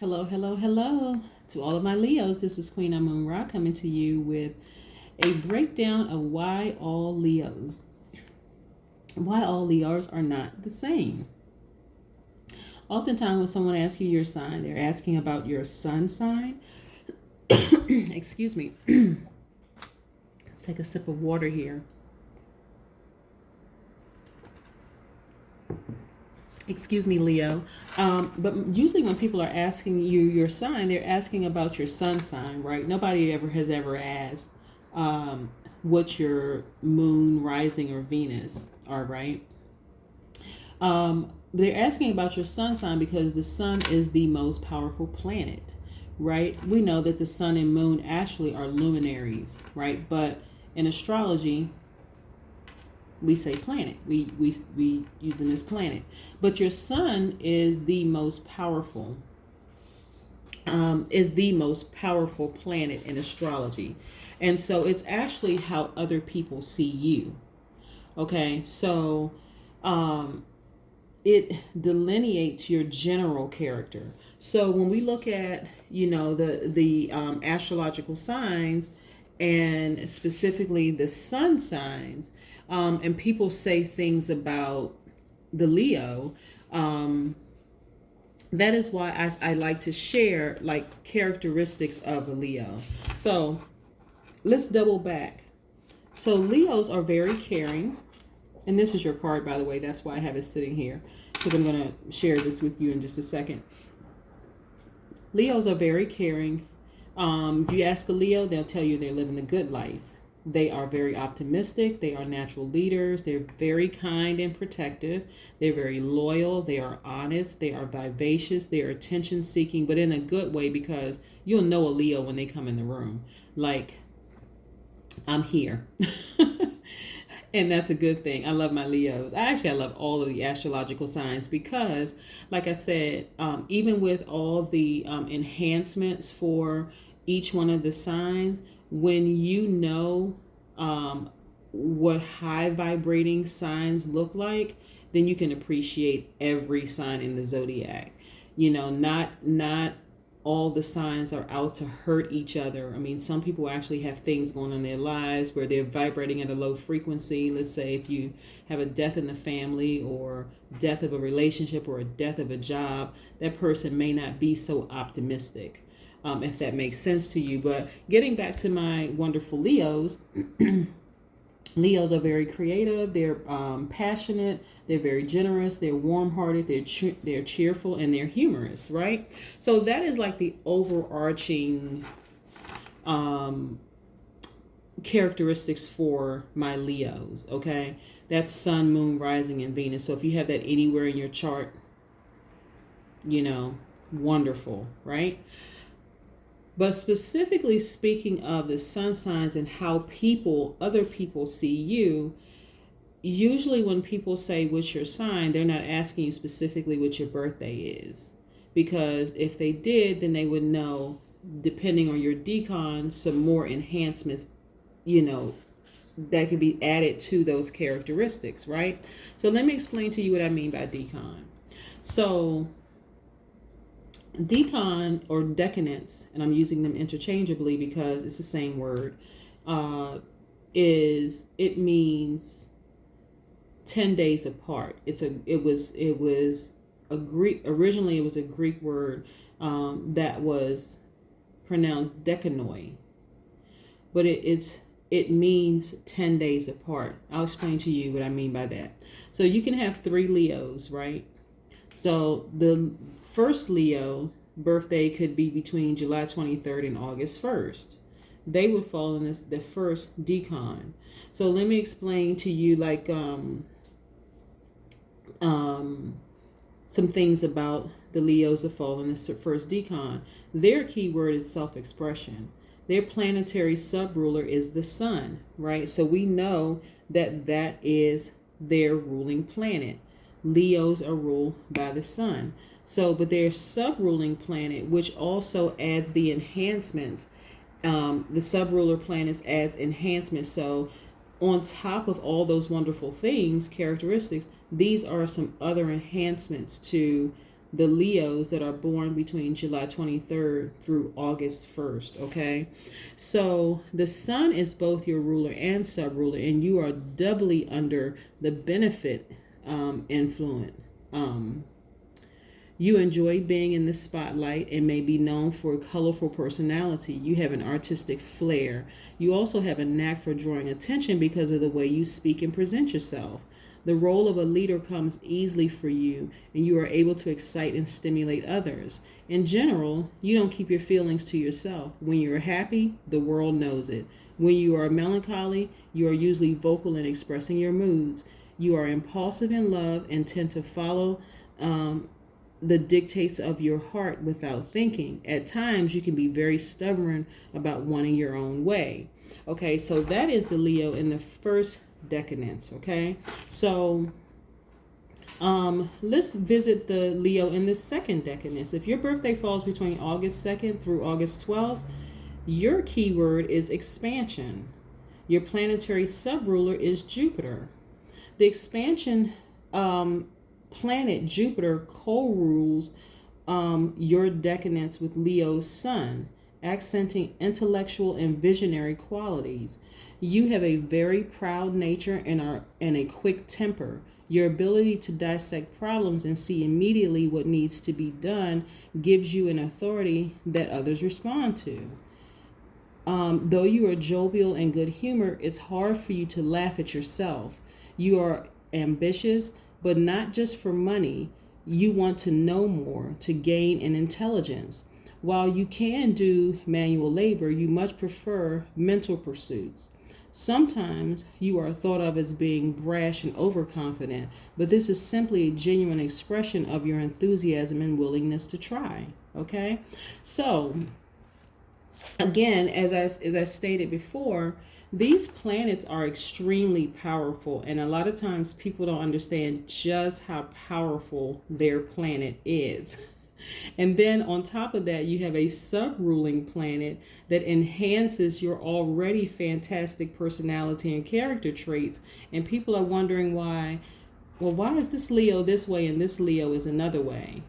Hello, hello, hello. To all of my Leos, this is Queen Amun Ra coming to you with a breakdown of why all Leos are not the same. Oftentimes when someone asks you your sign, they're asking about your sun sign. Excuse me. Let's take a sip of water here. Excuse me, Leo. But usually when people are asking you your sign, they're asking about your sun sign, right? Nobody has ever asked what your moon, rising, or Venus are, right? They're asking about your sun sign because the sun is the most powerful planet, right? We know that the sun and moon actually are luminaries, right? But in astrology, we say planet. We use them as planet. But your sun is the most powerful. Is the most powerful planet in astrology, and so it's actually how other people see you. Okay, so it delineates your general character. So when we look at the astrological signs and specifically the sun signs, and people say things about the Leo, that is why I like to share like characteristics of a Leo. So let's double back. So Leos are very caring. And this is your card, by the way. That's why I have it sitting here, because I'm going to share this with you in just a second. Leos are very caring. If you ask a Leo, they'll tell you they're living a good life. They are very optimistic. They are natural leaders. They're very kind and protective. They're very loyal. They are honest. They are vivacious. They are attention seeking, but in a good way, because you'll know a Leo when they come in the room. Like, I'm here. And that's a good thing. I love my Leos. I love all of the astrological signs because, like I said, even with all the enhancements for each one of the signs, when you know what high vibrating signs look like, then you can appreciate every sign in the zodiac. Not all the signs are out to hurt each other. I mean, some people actually have things going on in their lives where they're vibrating at a low frequency. Let's say if you have a death in the family or death of a relationship or a death of a job, that person may not be so optimistic, if that makes sense to you. But getting back to my wonderful Leos, Leos are very creative. They're passionate. They're very generous. They're warm-hearted. They're cheerful, and they're humorous. Right. So that is like the overarching characteristics for my Leos. Okay, that's Sun, Moon, Rising, and Venus. So if you have that anywhere in your chart, wonderful, right? But specifically speaking of the sun signs and how other people see you, usually when people say what's your sign, they're not asking you specifically what your birthday is. Because if they did, then they would know, depending on your decan, some more enhancements, that could be added to those characteristics, right? So let me explain to you what I mean by decan. So decan or decadence, and I'm using them interchangeably because it's the same word, it means 10 days apart. Originally it was a Greek word that was pronounced dekanoi, but it means 10 days apart. I'll explain to you what I mean by that. So you can have 3 Leos, right? So the first Leo birthday could be between July 23rd and August 1st. They would fall in the first decan. So let me explain to you some things about the Leos that fall in the first decan. Their key word is self-expression. Their planetary sub-ruler is the sun, right? So we know that is their ruling planet. Leos are ruled by the sun. So, but their sub-ruling planet, which also adds the enhancements, the sub-ruler planets adds enhancements. So on top of all those wonderful things, characteristics, these are some other enhancements to the Leos that are born between July 23rd through August 1st, okay? So the sun is both your ruler and sub-ruler, and you are doubly under the benefit influence. You enjoy being in the spotlight and may be known for a colorful personality. You have an artistic flair. You also have a knack for drawing attention because of the way you speak and present yourself. The role of a leader comes easily for you, and you are able to excite and stimulate others. In general, you don't keep your feelings to yourself. When you're happy, the world knows it. When you are melancholy, you are usually vocal in expressing your moods. You are impulsive in love and tend to follow the dictates of your heart without thinking. At times, you can be very stubborn about wanting your own way. Okay, so that is the Leo in the first decadence. Okay, so let's visit the Leo in the second decadence. If your birthday falls between August 2nd through August 12th, your keyword is expansion. Your planetary subruler is Jupiter. The expansion planet Jupiter co-rules your decadence with Leo's sun, accenting intellectual and visionary qualities. You have a very proud nature and a quick temper. Your ability to dissect problems and see immediately what needs to be done gives you an authority that others respond to. Though you are jovial and good humor, it's hard for you to laugh at yourself. You are ambitious, but not just for money. You want to know more, to gain an intelligence. While you can do manual labor, you much prefer mental pursuits. Sometimes you are thought of as being brash and overconfident, but this is simply a genuine expression of your enthusiasm and willingness to try. Okay? So, again, as I stated before, these planets are extremely powerful, and a lot of times people don't understand just how powerful their planet is. And then on top of that, you have a sub-ruling planet that enhances your already fantastic personality and character traits. And people are wondering why is this Leo this way and this Leo is another way?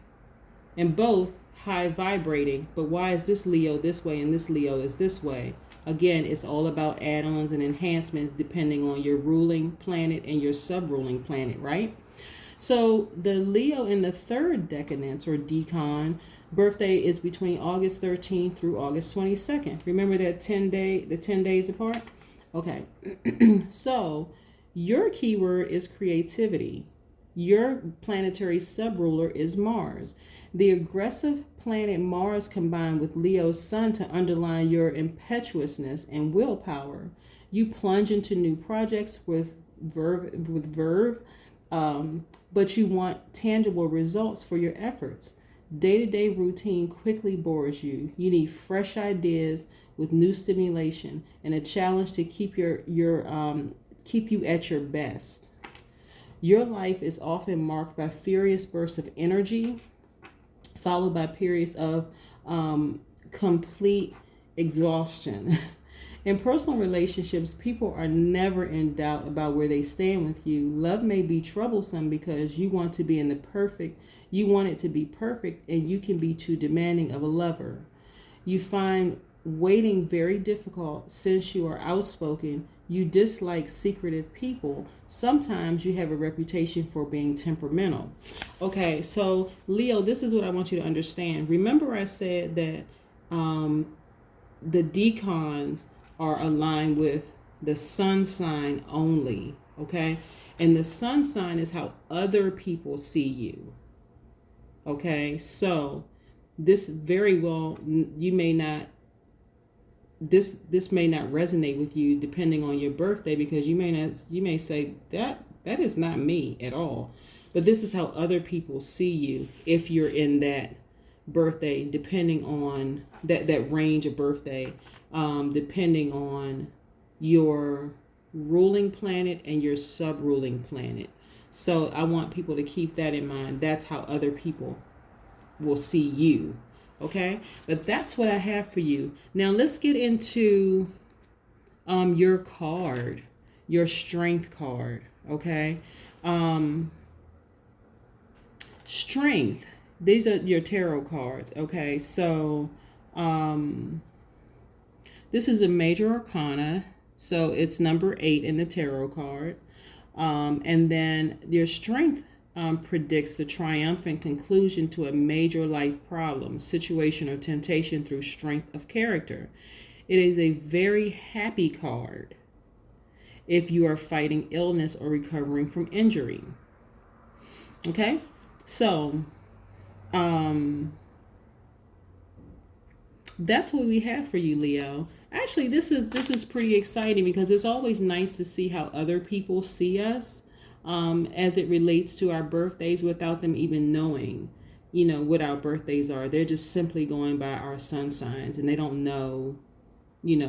And both high vibrating, but why is this Leo this way and this Leo is this way? Again, it's all about add-ons and enhancements depending on your ruling planet and your sub-ruling planet, right? So the Leo in the third decadence or decan birthday is between August 13th through August 22nd. Remember that the 10 days apart? Okay. So your keyword is creativity. Your planetary subruler is Mars. The aggressive planet Mars combined with Leo's sun to underline your impetuousness and willpower. You plunge into new projects with verve, but you want tangible results for your efforts. Day-to-day routine quickly bores you. You need fresh ideas with new stimulation and a challenge to keep keep you at your best. Your life is often marked by furious bursts of energy, followed by periods of complete exhaustion. In personal relationships, people are never in doubt about where they stand with you. Love may be troublesome because you want it to be perfect, and you can be too demanding of a lover. You find waiting very difficult since you are outspoken. You dislike secretive people. Sometimes you have a reputation for being temperamental. Okay, so Leo, this is what I want you to understand. Remember I said that the decans are aligned with the sun sign only, okay? And the sun sign is how other people see you, okay? So this very well, you may not, this may not resonate with you depending on your birthday, because you may say that is not me at all. But this is how other people see you if you're in that birthday, depending on that range of birthday, depending on your ruling planet and your sub-ruling planet. So I want people to keep that in mind. That's how other people will see you. Okay, but that's what I have for you. Now let's get into your card, your strength card. Okay, strength. these are your tarot cards. Okay, so this is a major arcana, so it's number 8 in the tarot card. And then your strength predicts the triumphant conclusion to a major life problem, situation, or temptation through strength of character. It is a very happy card if you are fighting illness or recovering from injury. Okay, so that's what we have for you, Leo. Actually, this is pretty exciting because it's always nice to see how other people see us as it relates to our birthdays without them even knowing, what our birthdays are. They're just simply going by our sun signs, and they don't know,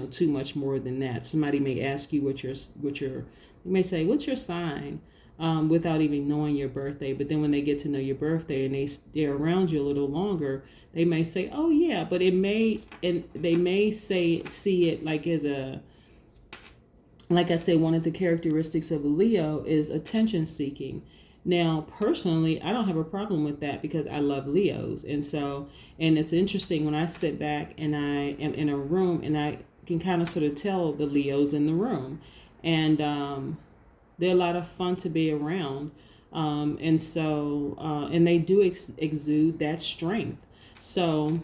too much more than that. Somebody may ask you you may say, "What's your sign?" Without even knowing your birthday. But then when they get to know your birthday and they're around you a little longer, they may say, "Oh yeah," but they may see it like as like I said, one of the characteristics of a Leo is attention seeking. Now, personally, I don't have a problem with that because I love Leos. And it's interesting when I sit back and I am in a room and I can kind of sort of tell the Leos in the room. And they're a lot of fun to be around. And they do exude that strength. So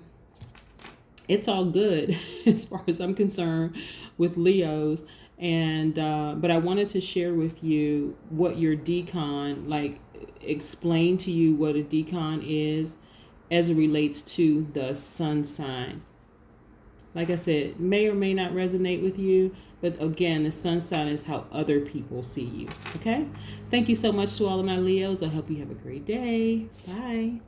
it's all good as far as I'm concerned with Leos. And but I wanted to share with you what your decan, like explain to you what a decan is as it relates to the sun sign. Like I said, may or may not resonate with you, but again, the sun sign is how other people see you. Okay? Thank you so much to all of my Leos. I hope you have a great day. Bye.